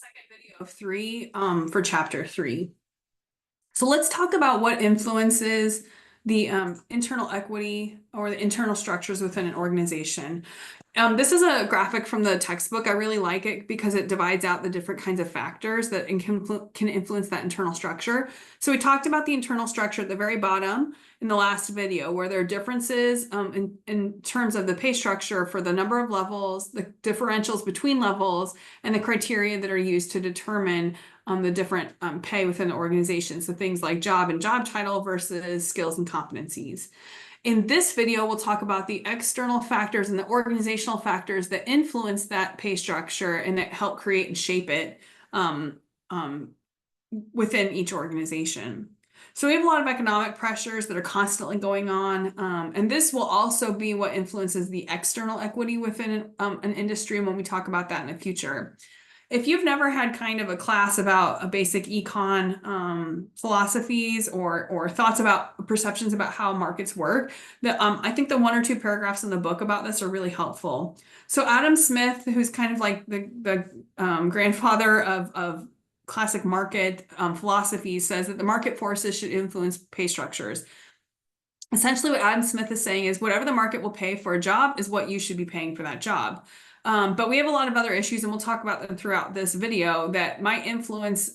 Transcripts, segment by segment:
second video of three for chapter 3. So let's talk about what influences the internal equity or the internal structures within an organization. This is a graphic from the textbook. I really like it because it divides out the different kinds of factors that can influence that internal structure. So we talked about the internal structure at the very bottom in the last video, where there are differences in terms of the pay structure for the number of levels, the differentials between levels, and the criteria that are used to determine the different pay within the organization. So things like job and job title versus skills and competencies. In this video, we'll talk about the external factors and the organizational factors that influence that pay structure and that help create and shape it within each organization. So we have a lot of economic pressures that are constantly going on, and this will also be what influences the external equity within an industry, and when we talk about that in the future. If you've never had kind of a class about a basic econ philosophies or thoughts about perceptions about how markets work, I think the 1 or 2 paragraphs in the book about this are really helpful. So Adam Smith, who's kind of like the grandfather of classic market philosophy, says that the market forces should influence pay structures. Essentially, what Adam Smith is saying is whatever the market will pay for a job is what you should be paying for that job. But we have a lot of other issues, and we'll talk about them throughout this video, that might influence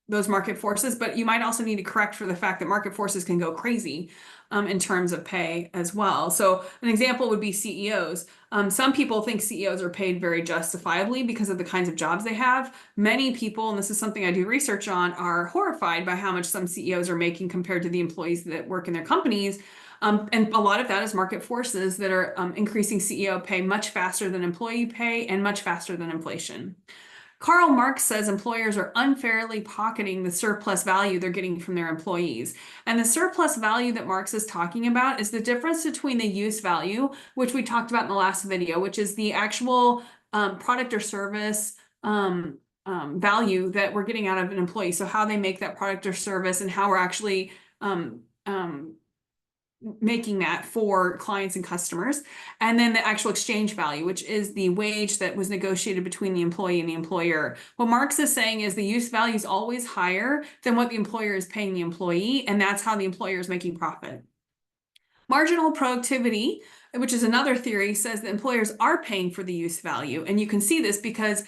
those market forces, but you might also need to correct for the fact that market forces can go crazy in terms of pay as well. So an example would be CEOs. Some people think CEOs are paid very justifiably because of the kinds of jobs they have. Many people, and this is something I do research on, are horrified by how much some CEOs are making compared to the employees that work in their companies. And a lot of that is market forces that are increasing CEO pay much faster than employee pay and much faster than inflation. Karl Marx says employers are unfairly pocketing the surplus value they're getting from their employees. And the surplus value that Marx is talking about is the difference between the use value, which we talked about in the last video, which is the actual product or service value that we're getting out of an employee. So how they make that product or service and how we're actually making that for clients and customers, and then the actual exchange value, which is the wage that was negotiated between the employee and the employer. What Marx is saying is the use value is always higher than what the employer is paying the employee, and that's how the employer is making profit. Marginal productivity, which is another theory, says that employers are paying for the use value, and you can see this because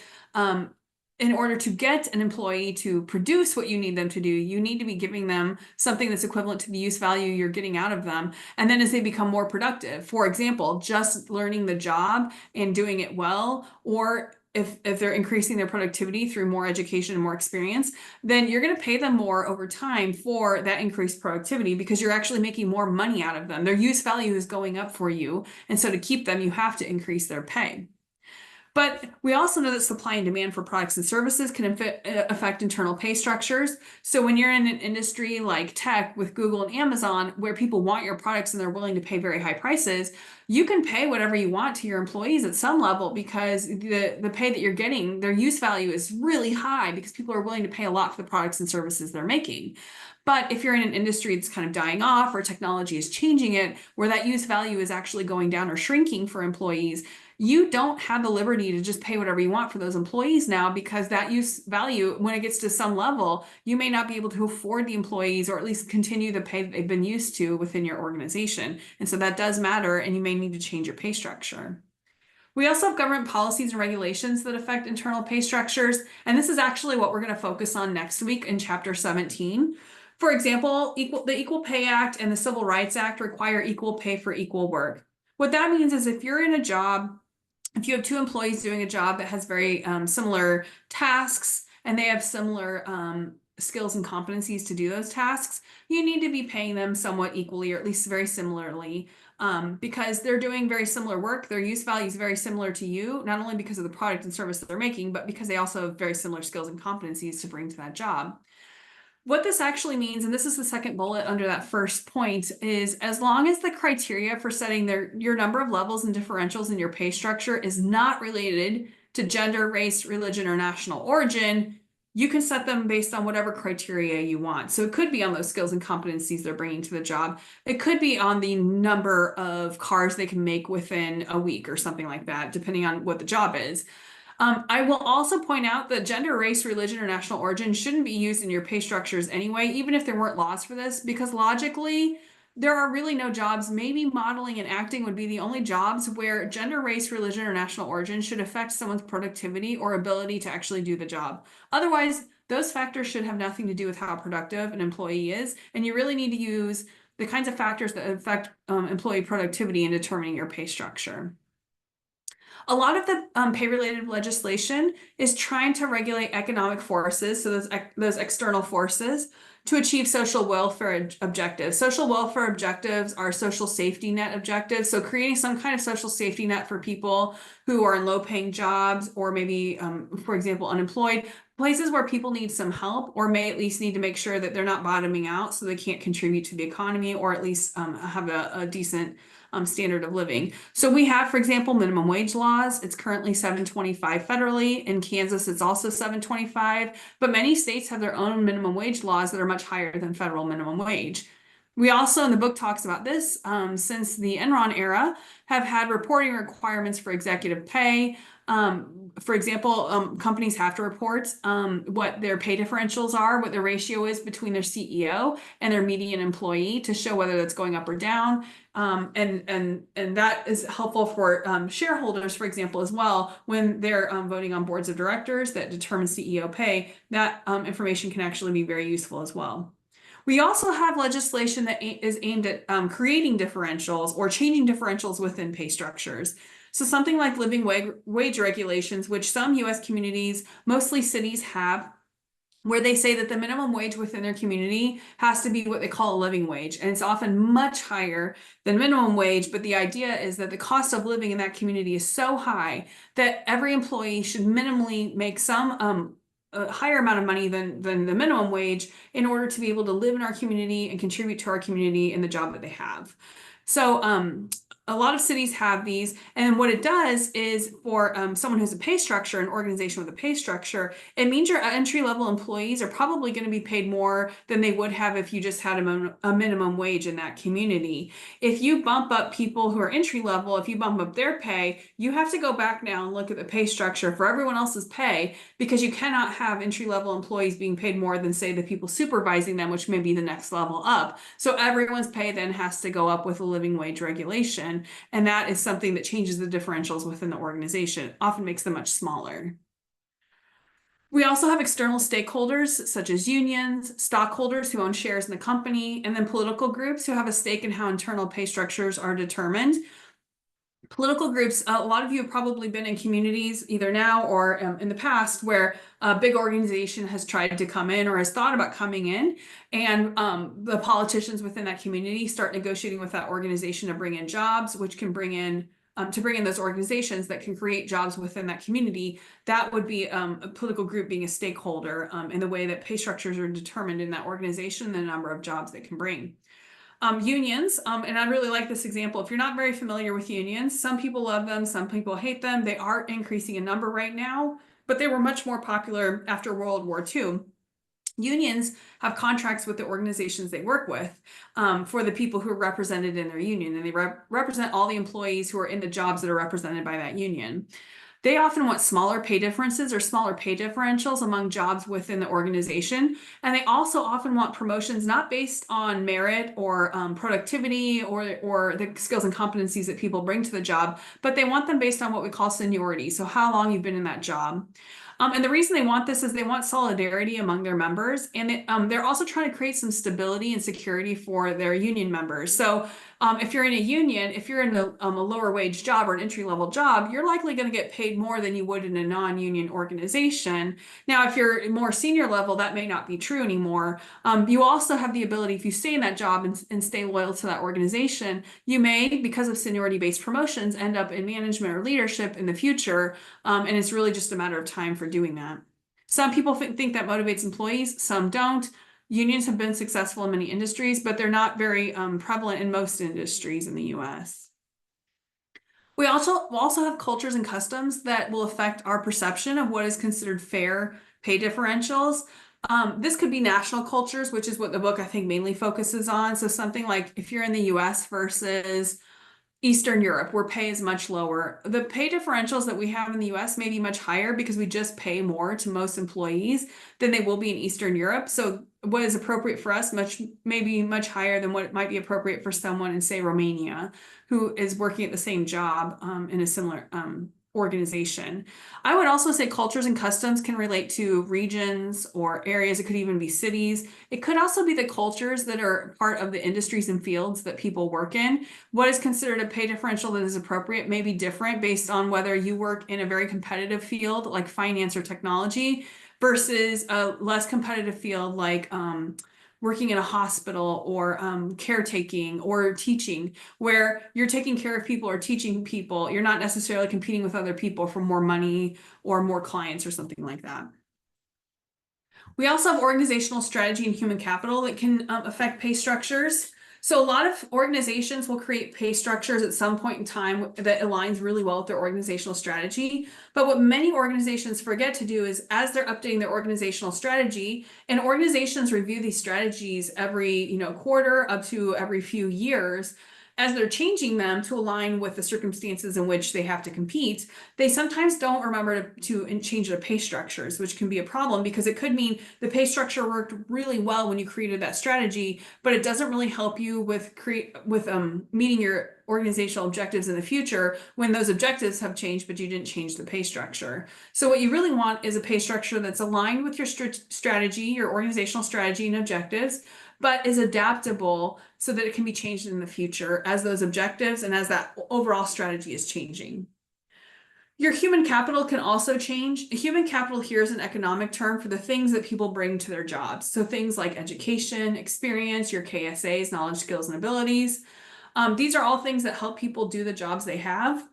in order to get an employee to produce what you need them to do, you need to be giving them something that's equivalent to the use value you're getting out of them. And then as they become more productive, for example, just learning the job and doing it well, or if they're increasing their productivity through more education and more experience, then you're going to pay them more over time for that increased productivity because you're actually making more money out of them. Their use value is going up for you. And so to keep them, you have to increase their pay. But we also know that supply and demand for products and services can affect internal pay structures. So when you're in an industry like tech with Google and Amazon, where people want your products and they're willing to pay very high prices, you can pay whatever you want to your employees at some level because the pay that you're getting, their use value is really high because people are willing to pay a lot for the products and services they're making. But if you're in an industry that's kind of dying off or technology is changing it, where that use value is actually going down or shrinking for employees, you don't have the liberty to just pay whatever you want for those employees now, because that use value, when it gets to some level, you may not be able to afford the employees or at least continue the pay that they've been used to within your organization. And so that does matter, and you may need to change your pay structure. We also have government policies and regulations that affect internal pay structures. And this is actually what we're going to focus on next week in chapter 17. For example, the Equal Pay Act and the Civil Rights Act require equal pay for equal work. What that means is if you're in a job, if you have 2 employees doing a job that has very similar tasks and they have similar skills and competencies to do those tasks, you need to be paying them somewhat equally, or at least very similarly, because they're doing very similar work. Their use value is very similar to you, not only because of the product and service that they're making, but because they also have very similar skills and competencies to bring to that job. What this actually means, and this is the second bullet under that first point, is as long as the criteria for setting your number of levels and differentials in your pay structure is not related to gender, race, religion, or national origin, you can set them based on whatever criteria you want. So it could be on those skills and competencies they're bringing to the job. It could be on the number of cars they can make within a week or something like that, depending on what the job is. I will also point out that gender, race, religion, or national origin shouldn't be used in your pay structures anyway, even if there weren't laws for this, because logically, there are really no jobs. Maybe modeling and acting would be the only jobs where gender, race, religion, or national origin should affect someone's productivity or ability to actually do the job. Otherwise, those factors should have nothing to do with how productive an employee is, and you really need to use the kinds of factors that affect employee productivity in determining your pay structure. A lot of the pay-related legislation is trying to regulate economic forces, so those external forces, to achieve social welfare objectives. Social welfare objectives are social safety net objectives, so creating some kind of social safety net for people who are in low-paying jobs or maybe, for example, unemployed, places where people need some help or may at least need to make sure that they're not bottoming out so they can't contribute to the economy or at least have a decent standard of living. So we have, for example, minimum wage laws. It's currently $7.25 federally. In Kansas, it's also $7.25, but many states have their own minimum wage laws that are much higher than federal minimum wage. We also, in the book talks about this, since the Enron era, have had reporting requirements for executive pay. For example, companies have to report what their pay differentials are, what the ratio is between their CEO and their median employee to show whether that's going up or down. And that is helpful for shareholders, for example, as well, when they're voting on boards of directors that determine CEO pay. That information can actually be very useful as well. We also have legislation that is aimed at creating differentials or changing differentials within pay structures. So something like living wage regulations, which some US communities, mostly cities, have, where they say that the minimum wage within their community has to be what they call a living wage. And it's often much higher than minimum wage. But the idea is that the cost of living in that community is so high that every employee should minimally make some a higher amount of money than the minimum wage in order to be able to live in our community and contribute to our community in the job that they have. So a lot of cities have these, and what it does is for someone who's a pay structure, an organization with a pay structure, it means your entry-level employees are probably going to be paid more than they would have if you just had a minimum wage in that community. If you bump up people who are entry-level, if you bump up their pay, you have to go back now and look at the pay structure for everyone else's pay, because you cannot have entry-level employees being paid more than, say, the people supervising them, which may be the next level up. So everyone's pay then has to go up with a living wage regulation. And that is something that changes the differentials within the organization, often makes them much smaller. We also have external stakeholders such as unions, stockholders who own shares in the company, and then political groups who have a stake in how internal pay structures are determined. Political groups, a lot of you have probably been in communities either now or in the past where a big organization has tried to come in or has thought about coming in, and the politicians within that community start negotiating with that organization to bring in jobs, which can bring in those organizations that can create jobs within that community. That would be a political group being a stakeholder in the way that pay structures are determined in that organization, the number of jobs they can bring. Unions, and I really like this example. If you're not very familiar with unions, some people love them, some people hate them. They are increasing in number right now, but they were much more popular after World War II. Unions have contracts with the organizations they work with for the people who are represented in their union, and they represent all the employees who are in the jobs that are represented by that union. They often want smaller pay differences or smaller pay differentials among jobs within the organization. And they also often want promotions not based on merit or productivity or the skills and competencies that people bring to the job, but they want them based on what we call seniority. So how long you've been in that job. And the reason they want this is they want solidarity among their members, and they're also trying to create some stability and security for their union members. So if you're in a union, if you're in a lower wage job or an entry-level job, you're likely going to get paid more than you would in a non-union organization. Now, if you're more senior level, that may not be true anymore. You also have the ability, if you stay in that job and stay loyal to that organization, you may, because of seniority-based promotions, end up in management or leadership in the future. And it's really just a matter of time for doing that. Some people think that motivates employees, some don't. Unions have been successful in many industries, but they're not very prevalent in most industries in the US. We also have cultures and customs that will affect our perception of what is considered fair pay differentials. This could be national cultures, which is what the book I think mainly focuses on. So something like if you're in the US versus Eastern Europe, where pay is much lower. The pay differentials that we have in the US may be much higher because we just pay more to most employees than they will be in Eastern Europe. So what is appropriate for us maybe much higher than what might be appropriate for someone in, say, Romania, who is working at the same job in a similar organization. I would also say cultures and customs can relate to regions or areas. It could even be cities. It could also be the cultures that are part of the industries and fields that people work in. What is considered a pay differential that is appropriate may be different based on whether you work in a very competitive field like finance or technology versus a less competitive field like working in a hospital or caretaking or teaching, where you're taking care of people or teaching people. You're not necessarily competing with other people for more money or more clients or something like that. We also have organizational strategy and human capital that can affect pay structures. So a lot of organizations will create pay structures at some point in time that aligns really well with their organizational strategy. But what many organizations forget to do is, as they're updating their organizational strategy, and organizations review these strategies every quarter up to every few years, as they're changing them to align with the circumstances in which they have to compete, they sometimes don't remember to change their pay structures, which can be a problem because it could mean the pay structure worked really well when you created that strategy, but it doesn't really help you with meeting your organizational objectives in the future when those objectives have changed, but you didn't change the pay structure. So what you really want is a pay structure that's aligned with your strategy, your organizational strategy and objectives, but is adaptable so that it can be changed in the future as those objectives and as that overall strategy is changing. Your human capital can also change. Human capital here is an economic term for the things that people bring to their jobs. So things like education, experience, your KSAs, knowledge, skills, and abilities. These are all things that help people do the jobs they have,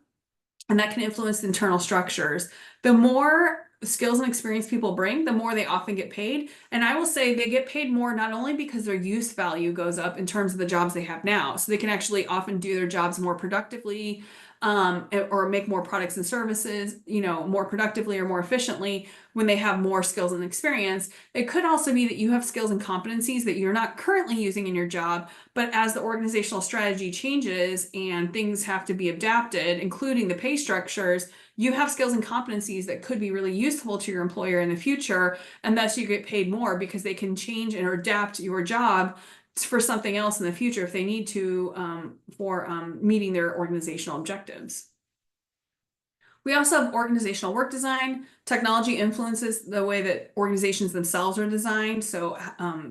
and that can influence the internal structures. The more skills and experience people bring, the more they often get paid. And I will say they get paid more not only because their use value goes up in terms of the jobs they have now, so they can actually often do their jobs more productively, or make more products and services, more productively or more efficiently when they have more skills and experience. It could also be that you have skills and competencies that you're not currently using in your job, but as the organizational strategy changes and things have to be adapted, including the pay structures, you have skills and competencies that could be really useful to your employer in the future, and thus you get paid more because they can change and adapt your job for something else in the future if they need to for meeting their organizational objectives. We also have organizational work design. Technology influences the way that organizations themselves are designed. So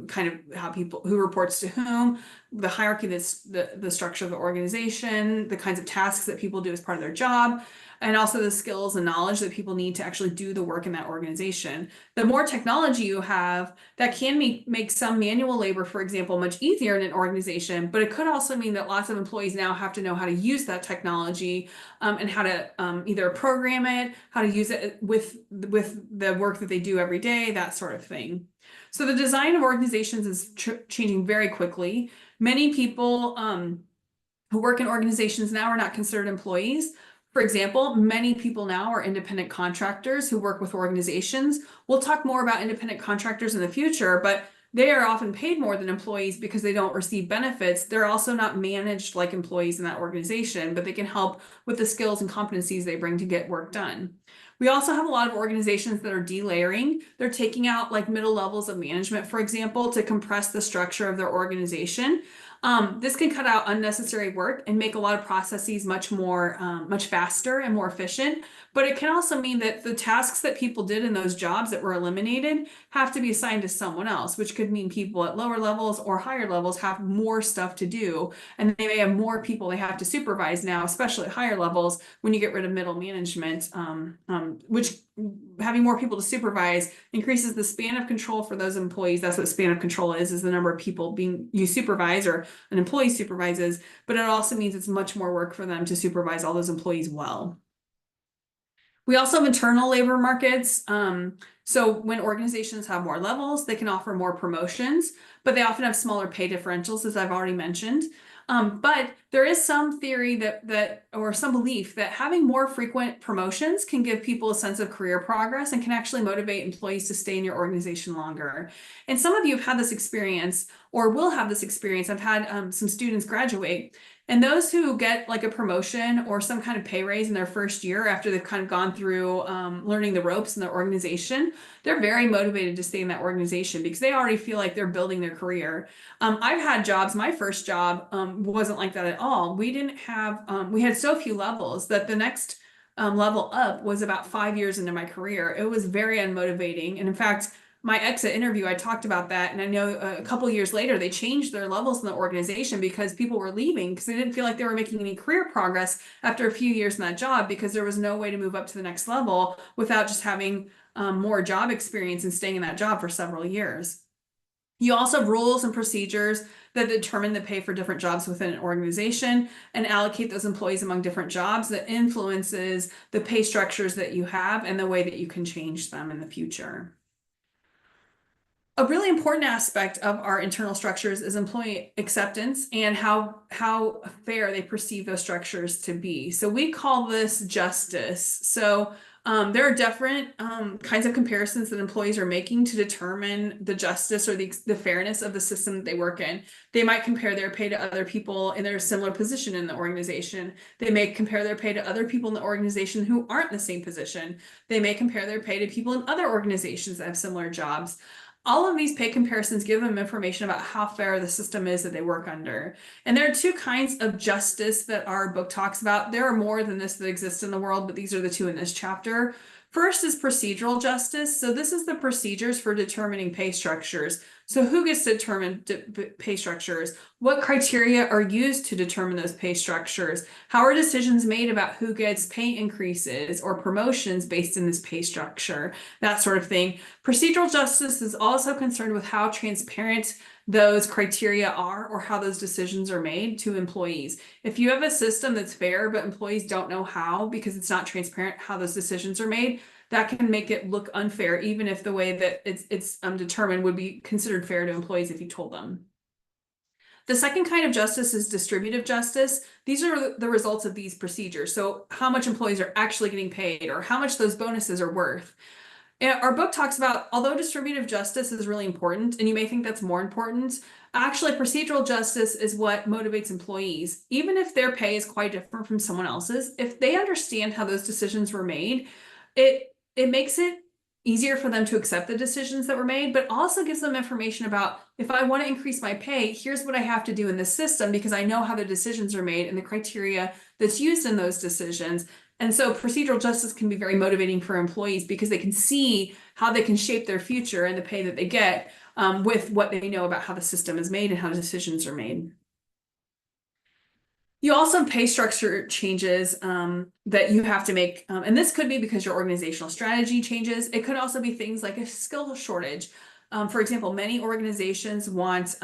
kind of how who reports to whom, the hierarchy, the structure of the organization, the kinds of tasks that people do as part of their job, and also the skills and knowledge that people need to actually do the work in that organization. The more technology you have, that can make some manual labor, for example, much easier in an organization, but it could also mean that lots of employees now have to know how to use that technology and how to either program it, how to use it with the work that they do every day, that sort of thing. So the design of organizations is changing very quickly. Many people who work in organizations now are not considered employees. For example, many people now are independent contractors who work with organizations. We'll talk more about independent contractors in the future, but they are often paid more than employees because they don't receive benefits. They're also not managed like employees in that organization, but they can help with the skills and competencies they bring to get work done. We also have a lot of organizations that are delayering. They're taking out like middle levels of management, for example, to compress the structure of their organization. This can cut out unnecessary work and make a lot of processes much faster and more efficient. But it can also mean that the tasks that people did in those jobs that were eliminated have to be assigned to someone else, which could mean people at lower levels or higher levels have more stuff to do. And they may have more people they have to supervise now, especially at higher levels when you get rid of middle management, which having more people to supervise increases the span of control for those employees. That's what span of control is the number of people you supervise or an employee supervises, but it also means it's much more work for them to supervise all those employees well. We also have internal labor markets. So when organizations have more levels, they can offer more promotions, but they often have smaller pay differentials, as I've already mentioned. But there is some theory or some belief that having more frequent promotions can give people a sense of career progress and can actually motivate employees to stay in your organization longer. And some of you have had this experience or will have this experience. I've had some students graduate And those who get like a promotion or some kind of pay raise in their first year after they've kind of gone through learning the ropes in their organization, they're very motivated to stay in that organization because they already feel like they're building their career. I've had jobs, my first job wasn't like that at all. We didn't have, we had so few levels that the next level up was about 5 years into my career. It was very unmotivating. And in fact, my exit interview, I talked about that. And I know a couple years later, they changed their levels in the organization because people were leaving because they didn't feel like they were making any career progress after a few years in that job because there was no way to move up to the next level without just having more job experience and staying in that job for several years. You also have rules and procedures that determine the pay for different jobs within an organization and allocate those employees among different jobs that influences the pay structures that you have and the way that you can change them in the future. A really important aspect of our internal structures is employee acceptance and how fair they perceive those structures to be. So we call this justice. So there are different kinds of comparisons that employees are making to determine the justice or the fairness of the system that they work in. They might compare their pay to other people in their similar position in the organization. They may compare their pay to other people in the organization who aren't in the same position. They may compare their pay to people in other organizations that have similar jobs. All of these pay comparisons give them information about how fair the system is that they work under. And there are two kinds of justice that our book talks about. There are more than this that exist in the world, but these are the two in this chapter. First is procedural justice. So this is the procedures for determining pay structures. So who gets to determine pay structures? What criteria are used to determine those pay structures? How are decisions made about who gets pay increases or promotions based in this pay structure? That sort of thing. Procedural justice is also concerned with how transparent those criteria are or how those decisions are made to employees. If you have a system that's fair, but employees don't know how because it's not transparent how those decisions are made, that can make it look unfair, even if the way that it's determined would be considered fair to employees if you told them. The second kind of justice is distributive justice. These are the results of these procedures. So how much employees are actually getting paid or how much those bonuses are worth. Our book talks about, although distributive justice is really important, and you may think that's more important, actually procedural justice is what motivates employees. Even if their pay is quite different from someone else's, if they understand how those decisions were made, it makes it easier for them to accept the decisions that were made, but also gives them information about if I want to increase my pay, here's what I have to do in this system because I know how the decisions are made and the criteria that's used in those decisions. And so procedural justice can be very motivating for employees because they can see how they can shape their future and the pay that they get with what they know about how the system is made and how decisions are made. You also have pay structure changes that you have to make. And this could be because your organizational strategy changes. It could also be things like a skill shortage. For example, many organizations want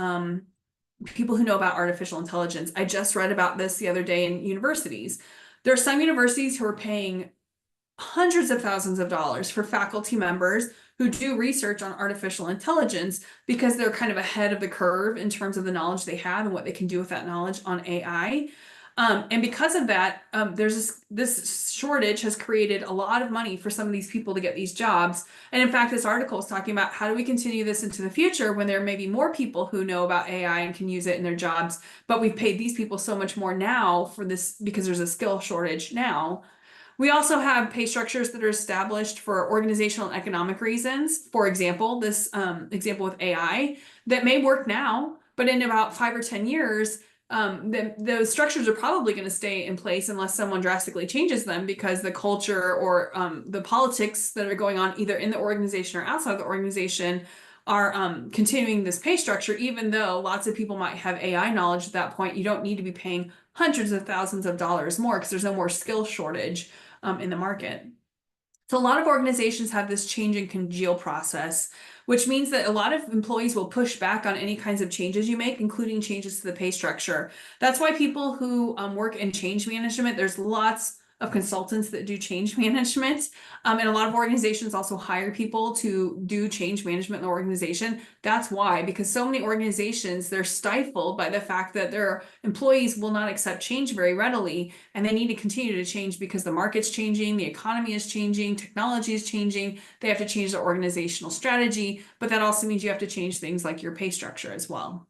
people who know about artificial intelligence. I just read about this the other day in universities. There are some universities who are paying hundreds of thousands of dollars for faculty members who do research on artificial intelligence because they're kind of ahead of the curve in terms of the knowledge they have and what they can do with that knowledge on AI. And because of that, there's this shortage has created a lot of money for some of these people to get these jobs. And in fact, this article is talking about how do we continue this into the future when there may be more people who know about AI and can use it in their jobs, but we've paid these people so much more now for this because there's a skill shortage now. We also have pay structures that are established for organizational and economic reasons. For example, this example with AI that may work now, but in about 5 or 10 years, those structures are probably going to stay in place unless someone drastically changes them because the culture or the politics that are going on either in the organization or outside of the organization are continuing this pay structure, even though lots of people might have AI knowledge at that point. You don't need to be paying hundreds of thousands of dollars more because there's no more skill shortage in the market. So a lot of organizations have this change and congeal process, which means that a lot of employees will push back on any kinds of changes you make, including changes to the pay structure. That's why people who work in change management, there's lots of consultants that do change management. And a lot of organizations also hire people to do change management in the organization. That's why, because so many organizations, they're stifled by the fact that their employees will not accept change very readily. And they need to continue to change because the market's changing, the economy is changing, technology is changing. They have to change their organizational strategy, but that also means you have to change things like your pay structure as well.